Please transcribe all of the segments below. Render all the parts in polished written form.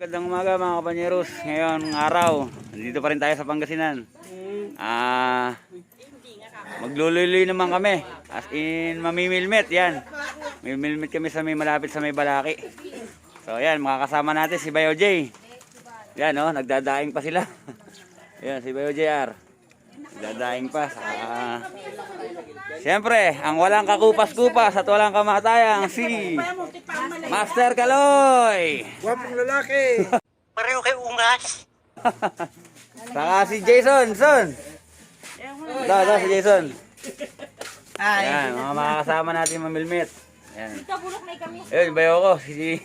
Magandang umaga mga kapanyeros. Ngayon araw, nandito pa rin tayo sa Pangasinan. Maglululoy naman kami. As in mamimilmet yan. Mamimilmet kami sa may malapit sa may Balaki. So yan, makakasama natin si Bayo J. Yan oh, nagdadaing pa sila. Yan si Bayo JR. Nagdadaing pa. Siyempre, ang walang kakupas-kupas at walang kamatayang si Master Kaloy. Guwapong lalaki. Pareho kay Ungas. Saka si Jason, son. Ito, si Jason. Ayan, mga makakasama natin mamilmit. Ayan. Ayun, bayo ko, si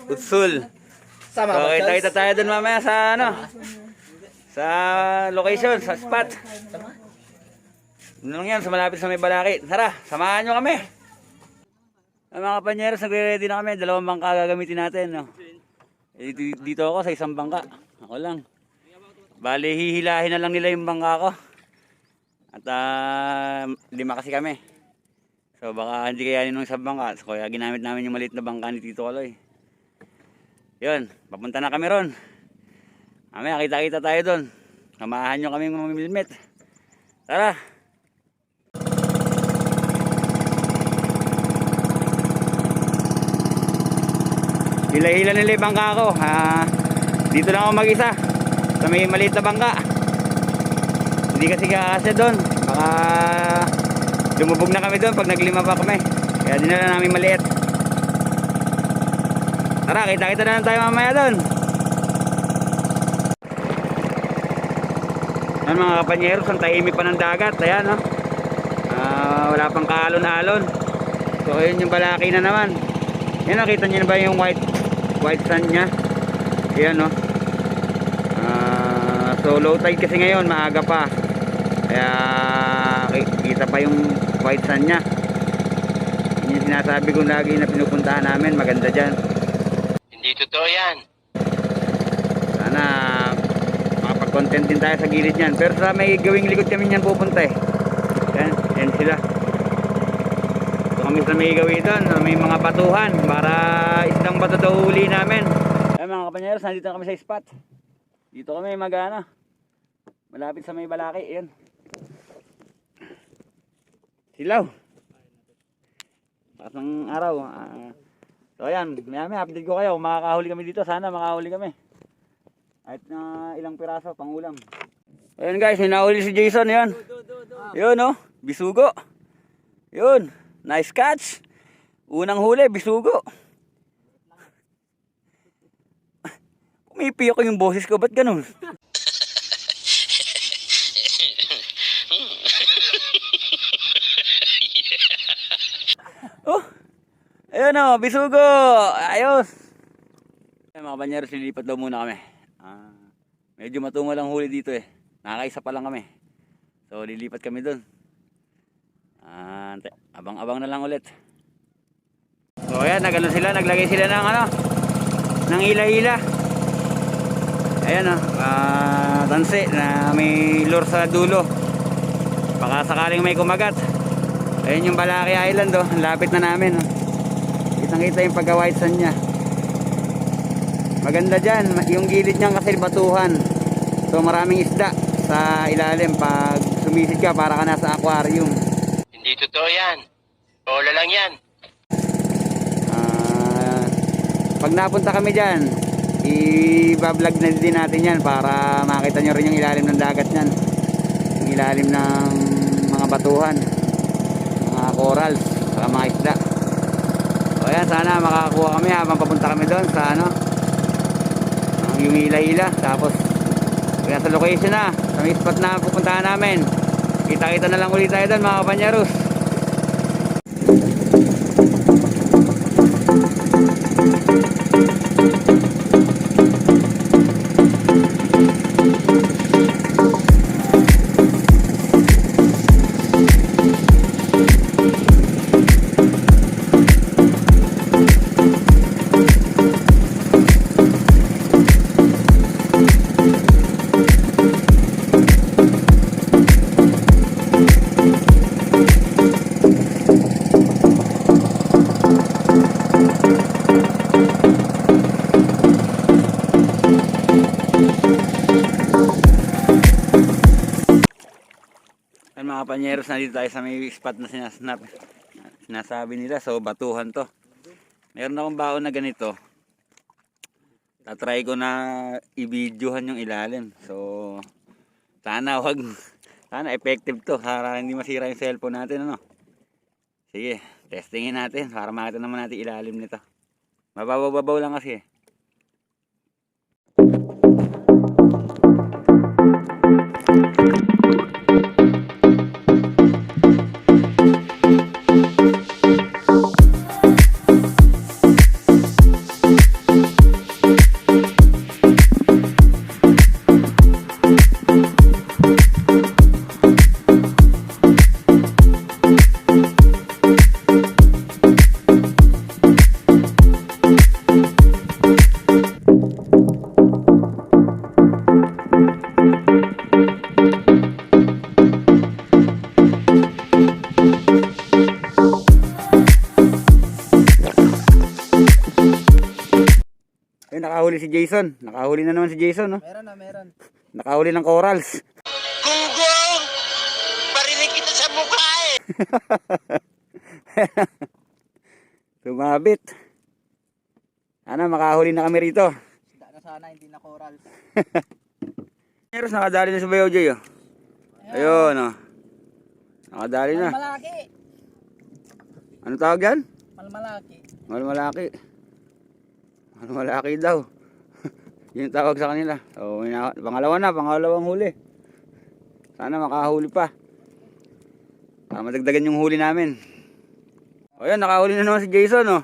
Utsul. So, kita tayo dun mamaya sa sa location, sa spot. Ano yan, sa malapit sa may Balaki. Tara, samahan nyo kami. Mga kapanyeros, nagre-ready na kami. 2 bangka gagamitin natin. No? Dito ako sa isang bangka. Ako lang. Bali, hihilahin na lang nila yung bangka ko. At 5 kasi kami. So baka hindi kayanin ng isang bangka. So kaya ginamit namin yung maliit na bangka ni Tito Kaloy. Yun, papunta na kami ron. Mamaya kita-kita tayo doon. Samahan nyo kami mamimilmit. Tara! Hila-hila nila yung bangka ko. Dito lang ako mag-isa sa may maliit na bangka. Hindi kasi kakasya doon. Baka lumubog na kami doon pag naglima pa kami. Kaya dinala namin maliit. Tara, kita-kita na lang tayo mamaya doon. Yan mga kapanyeros, ang tahimik pa ng dagat. Ayan no? Wala pang kaalon-alon. So ayun yung Balaki na naman. Yan, nakita nyo na ba yung white sand nya? Ayan no? So low tide kasi ngayon, maaga pa. Kaya kita pa yung white sand nya. Yun yung sinasabi kong lagi na pinupuntahan namin. Maganda dyan. Hindi totoo yan. Sana makapag-content din tayo sa gilid nyan. Pero sa may gawing likod kami nyan pupunta eh. Yan sila. So kami sa may gawin doon, may mga batuhan para isang bato daw huli namin. Ay mga kapanyeros, nandito kami sa spot. Dito kami magana. Malapit sa may Balaki. Yan. Silaw. Pasang araw. So ayan, may update ko kayo. Makakahuli kami dito. Sana makahuli kami. Kahit na ilang piraso pang ulam. Ayan guys, may nahuli si Jason. Yan. Yun oh, bisugo. Yun, nice catch. Unang huli, bisugo. Umiipi ako yung boses ko, ba't ganun? Oh, ayun oh, bisugo. Ayos. Mga kapanyeros, lilipat daw muna kami. Medyo matungo lang huli dito eh. Nakakaisa pa lang kami. So lilipat kami dun. Abang-abang na lang ulit. So ayan, nagano sila, naglagay sila ng ng hila-hila. Ayan tansi na may lure sa dulo. Baka sakaling may kumagat. Ayan yung Balaki Island oh, lapit na namin oh. Kitang-kita yung pagka-white sand nya. Maganda dyan, yung gilid niyang kasi batuhan. So maraming isda sa ilalim pag sumisid ka para ka nasa aquarium. Hindi totoo yan. Bola lang yan. Pag napunta kami dyan, i-vlog na din natin yan para makita nyo rin yung ilalim ng dagat nyan. Yung ilalim ng mga batuhan, mga corals, saka mga isda. So ayan, sana makakakuha kami habang papunta kami doon sa yung hila-hila. Tapos kaya sa location na, sa may spot na pupuntahan namin. Kita-kita na lang ulit tayo doon mga kapanyeros. mga kapanyeros, nandito tayo sa may spot na sinasabi nila. So batuhan to. Meron akong baon na ganito. Tatry ko na i-videohan yung ilalim. So sana effective to para hindi masira yung cellphone natin, ano. Sige, testingin natin para makita naman natin ilalim nito. Mababaw lang kasi. Eh, nakahuli si Jason. Nakahuli na naman si Jason, no? Meron. Nakahuli ng corals. Gunggong! Parinig kita sa mukha eh! Sumabit. Ano, makahuli na kami rito. Isda na sana, hindi na coral. Meron nakadali na si Bayo Joy, oh. Ayun, oh. Nakadali na. Malmalaki. Ano tawag yan? Malmalaki. Malmalaki. Malmalaki daw. Yun yung tawag sa kanila. So, pangalawang huli. Sana makahuli pa. Para madagdagan yung huli namin. O yan, nakahuli na naman si Jason, oh.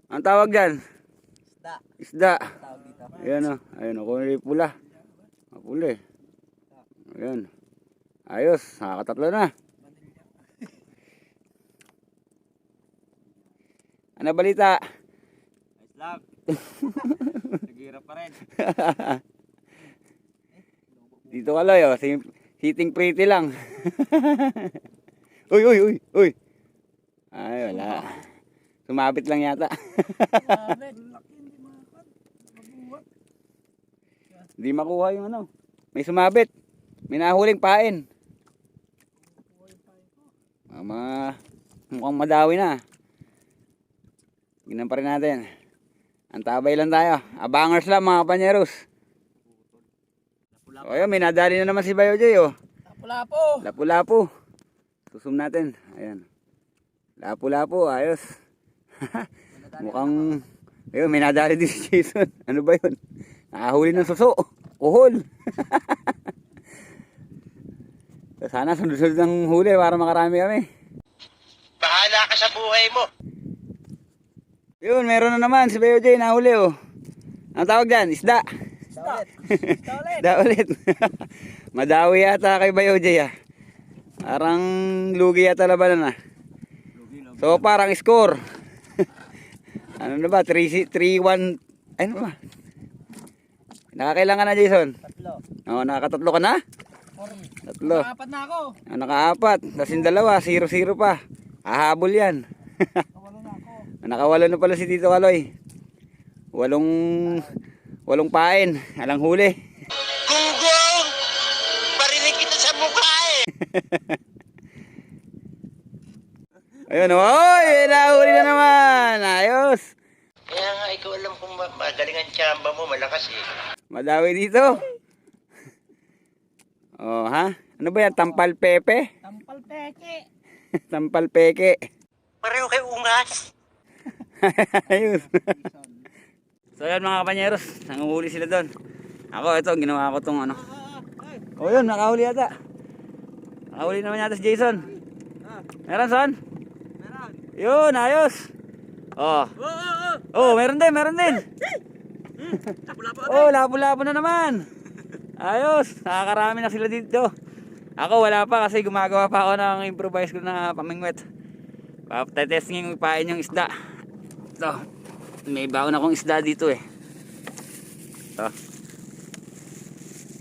Ang tawag dyan? Isda. Tawag dito. Ayan, oh. Ayun, oh. Kulay pula. Mapuli. Ayan. Ayos. Nakakatatlo na. Ano balita? Nice lang. Naghihirap pa rin. Dito ka loy, oh. Sitting pretty lang. Uy. Ay, wala. Sumabit lang yata. Hindi makuha yung ano. May sumabit. May nahuling pain. Mukhang madawi na. Ginan pa rin natin. Antabay lang tayo. Abangers lang mga kapanyeros. O yun, may nadali na naman si Bayo Joy, oh. Lapu-lapu. Lapu-lapu. Susum natin. Ayan. Lapu-lapu. Ayos. Mukhang... Ayun, may nadali din si Jason. Ano ba yun? Nakahuli ng suso. Kuhol. Sana sunod-sunod ng huli para makarami kami. Bahala ka sa buhay mo! Yun, meron na naman si Bayo Joy nahuli, oh. Ang tawag dyan? Isda. Isda ulit. Madawi yata kay Bayo Joy, ah. Parang lugi yata labanan, ah. So parang score. Ano na ba? 3-1. Ano ba? Nakakailangan na, Jason? Tatlo. Oo, nakakatatlo ka na? Tatlo. Apat na ako. Nakaapat. Tapos yung dalawa, 0-0 pa. Hahabol yan. Kawalo na ako. Nakawalo na pala si Tito Kaloy. Walong pain. Alang huli. Gunggong! Parinig kita sa mukha eh! Ayun, oy! Nahuli na naman! Ayos! Kaya nga, ikaw alam kung magaling ang tsamba mo, malakas eh. Madawi dito. Oh, ha? Ano ba yan? Tampal pepe? Tampal peke. Tampal peke. Pareho kay ungas. Ayos. So yan mga kapanyeros, nanguhuli sila doon. Ako, ito, ginawa ko tong ano. O yun, nakahuli yata. Nakahuli naman yata si Jason. Meron, son? Meron. Yun, ayos. Oh. Oh, meron din. Oh, lapo-lapo na naman. Ayos, nakakarami na sila dito. Ako wala pa kasi gumagawa pa ako ng improvise ko na pamingwet. Patetestingin ko pain yung isda. Ito, may baon akong isda dito eh. Ito.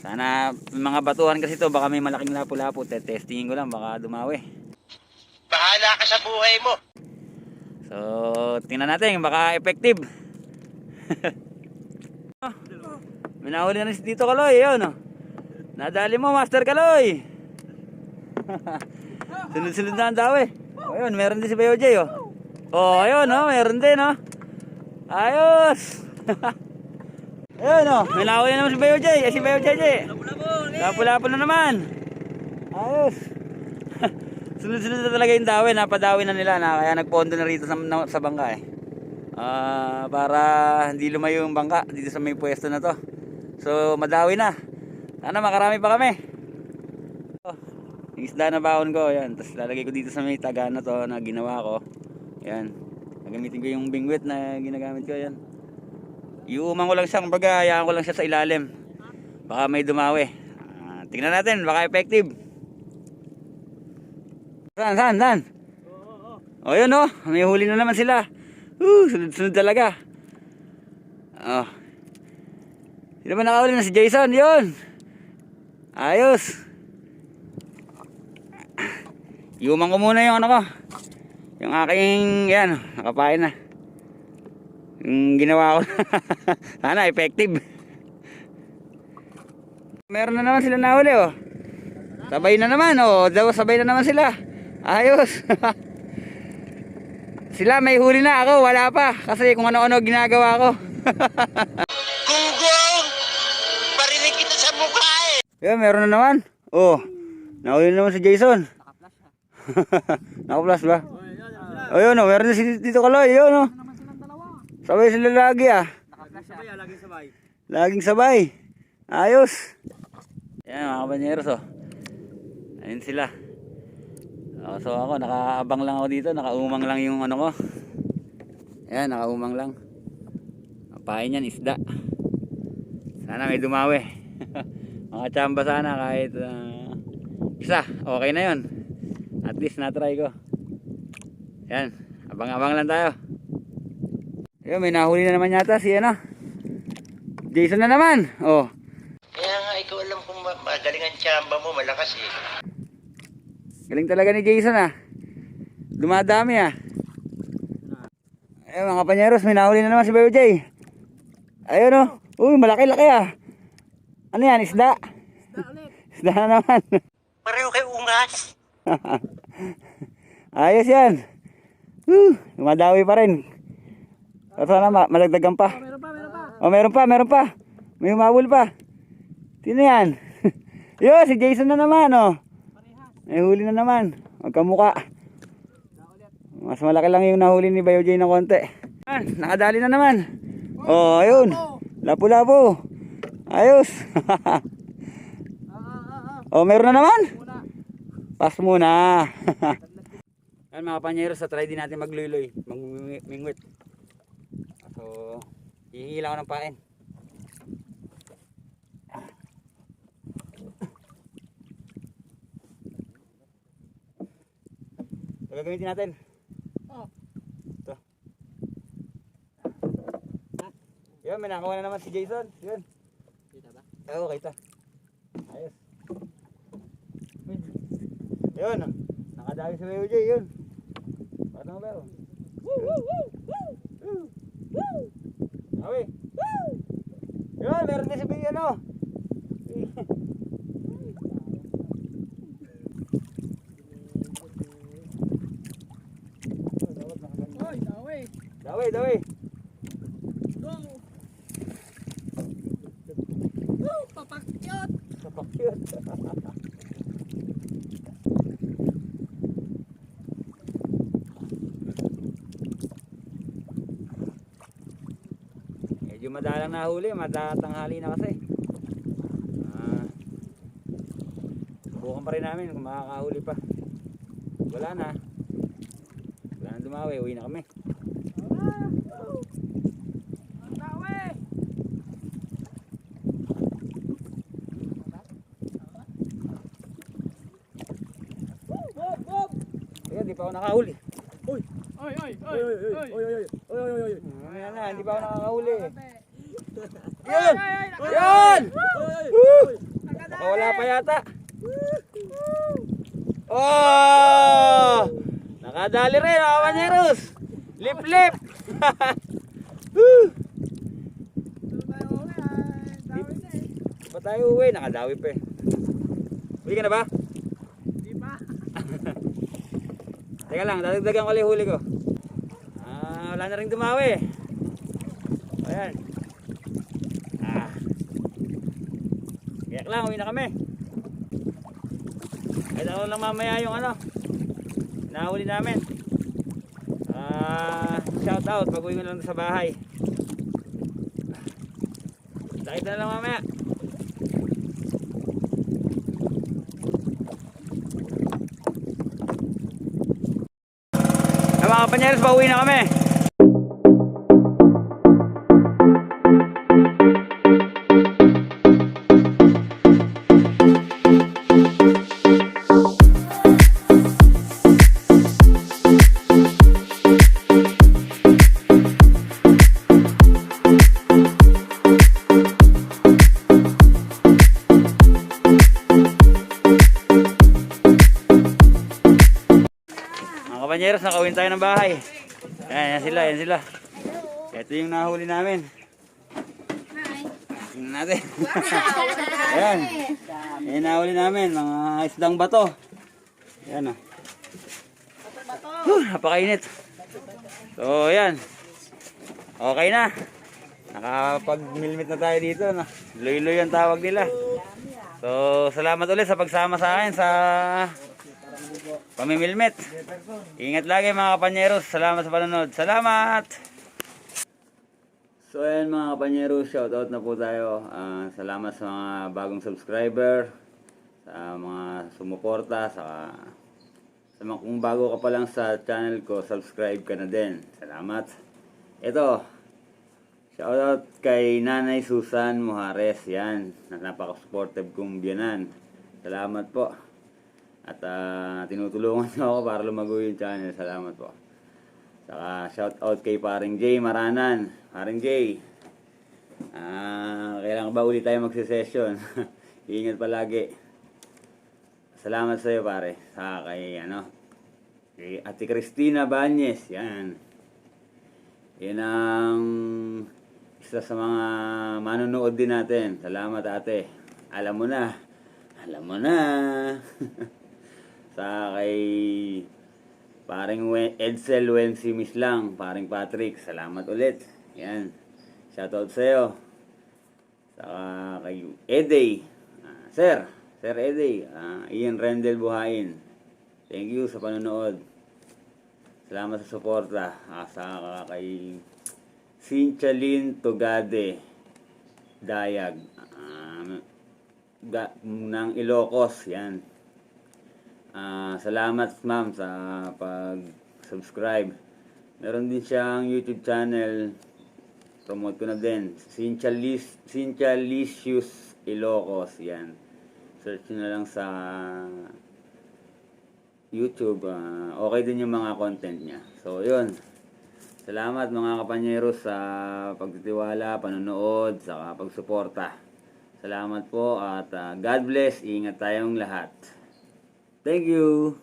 Sana mga batuhan kasi ito, baka may malaking lapo-lapo. Tetestingin ko lang, baka dumawi. Bahala ka sa buhay mo. So, tingnan natin, baka effective. May nahuli na si Tito Kaloy, yun oh. Nadali mo, Master Kaloy. Sunod-sunod na ang dawi. Ayun, meron din si Bayo J, oh. Oh, ayun, oh, meron din, oh. Ayos. Ayun, oh, may nahuli na naman si Bayo J. Si Bayo J. Lapu-lapu na naman. Ayos. Sunod-sunod na talaga yung dawi. Napadawi na nila na kaya nagpondo na rito sa bangka, eh. Para hindi lumayo yung bangka dito sa may pwesto na to. So, madawi na. Sana makarami pa kami. Yung isda na baon ko, yan. Tapos lalagay ko dito sa may taga na to na ginawa ko. Yan. Gagamitin ko yung bingwit na ginagamit ko, yan. Iuumang ko lang siya, kumbaga hayaan ko lang siya sa ilalim. Baka may dumawi. Tingnan natin, baka effective. Saan? O yun, oh, may huli na naman sila. Sunod-sunod talaga. Oh. Sino ba nakahuli na? Si Jason, yun. Ayos. Iumang ko muna yung ano ko. Yung aking, yan, nakapain na. Yung ginawa ko. Sana, effective. Meron na naman sila nahuli, oh. Sabay na naman, oh. Sabay na naman sila. Ayos. Sila may huli na, ako wala pa. Kasi kung ano-ano ginagawa ko. Gunggong! Parinig kita sa mukha eh! Yan, meron na naman. Oh, nahuli na naman si Jason. Naka-flash ba? O yun, oh, meron na si Tito Kaloy. Yun, oh. Sabay sila lagi, ah. Laging sabay. Ayos. Yan, mga kabanyeros, oh. Ayun sila. So ako, nakaabang lang ako dito. Nakaumang lang yung ano ko. Yan, nakaumang lang. Pain yan, isda. Sana may dumawi. Mga tsamba sana kahit isa, okay na yun. At least na-try ko. Yan, abang-abang lang tayo. Ayun, may nahuli na naman yata si ano, Jason na naman. Oh. Kaya nga, ikaw alam kung magaling ang tsamba mo, malakas eh. Galing talaga ni Jason, ah. Dumadami, ah. Ayun, mga panyeros, may nahuli na naman si Bayo J. Ayun, oh. Uy, malaki-laki, ah. Ano yan, isda? Isda na naman. Pareho kay ungas. Ayos yan. Dumadawi pa rin. Sana malagdagan pa. Oh, meron pa. May humabol pa. Sino yan? Yun, si Jason na naman, oh. May huli na naman. Magkamuka. Mas malaki lang yung nahuli ni Bayo J ng konti. Nakadali na naman. Oh, ayun. Lapu-lapu. Ayos. Oh, meron na naman. Pass muna. Yan mga panyeros, sa try din natin magluloy. Mingwit. So, hihila ko ng pain. So, gagamitin natin. Ito. Yun, may nakakuha na naman si Jason. Yun. Kita ba? Oo, kita. Ayos. Yun. Nakadami si Bayo J. Yun. Paano ba yun? Awi. Yun, meron din si Bayo, ano. Dawi. Papakyot. Papakyot. Medyo madalang nahuli, madatanghali na kasi. Bukan pa rin namin kung makakahuli pa. Wala na dumawi, uwi na kami. Ayan, di pa ako nakahuli. Uy! Ayan na, hindi pa ako nakahuli. Yun! Yun! Nakawala pa yata. Oh! Nakadali rin, mga panyeros. Lip. Ba tayo uwi? Nakadawi pa eh. Uwi ka na ba? Di ba? Teka lang, dadagdagan ko lang yung huli ko. Wala na rin dumawi. Ayan. Kaya lang, uwi na kami. Kahit ako lang mamaya yung ano, nahuli namin. Shout out, pag uwi ko lang sa bahay. Nakita na lang mamaya. Mga kapanyeros, pauwi na kami. Kapanyeros, nakawin tayo ng bahay. Yan sila, yan sila. Ito yung nahuli namin. Tingnan natin. Ayan. Yan nahuli namin, mga isdang bato. Yan o. Napakainit. So, yan. Okay na. Nakapag-milmit na tayo dito. No? Loy-loy ang tawag nila. So, salamat ulit sa pagsama sa akin sa pamimilmit. Ingat lagi mga kapanyeros. Salamat sa panonood. Salamat! So ayan mga kapanyeros, shoutout na po tayo. Salamat sa mga bagong subscriber, sa mga sumuporta, sa mga kung bago ka pa lang sa channel ko, subscribe ka na din. Salamat. Ito, shoutout kay Nanay Susan Mujares. Yan, napaka-supportive kong biyanan. Salamat po. At tinutulungan niyo ako para lumago yung channel. Salamat po. Saka shout out kay paring Jay Maranan. Paring Jay, kailangan ba ulit tayo magse-session? Ingat palagi. Salamat sa iyo pare. Saka kay kay Ate Cristina Banyes. Yan. Yan ang isa sa mga manonood din natin. Salamat ate. Alam mo na. Alam mo na. Sa kay paring Edsel Wensi Miss lang, paring Patrick, salamat ulit. Yan. Shoutout sa iyo. Saka kay Eday. Sir Eday, Ian Rendel Buhayin. Thank you sa panonood. Salamat sa suporta. Saka kay Sinchalin Tugade Dayag ng Ilocos. Yan. Salamat ma'am sa pag-subscribe. Meron din siyang YouTube channel. Promote ko na din. Sinchalicious Ilocos. Yan. Search nyo na lang sa YouTube. Okay din yung mga content niya. So, yun. Salamat mga kapanyeros sa pagtitiwala, panonood, sa pagsuporta. Salamat po at God bless. Ingat tayong lahat. Thank you.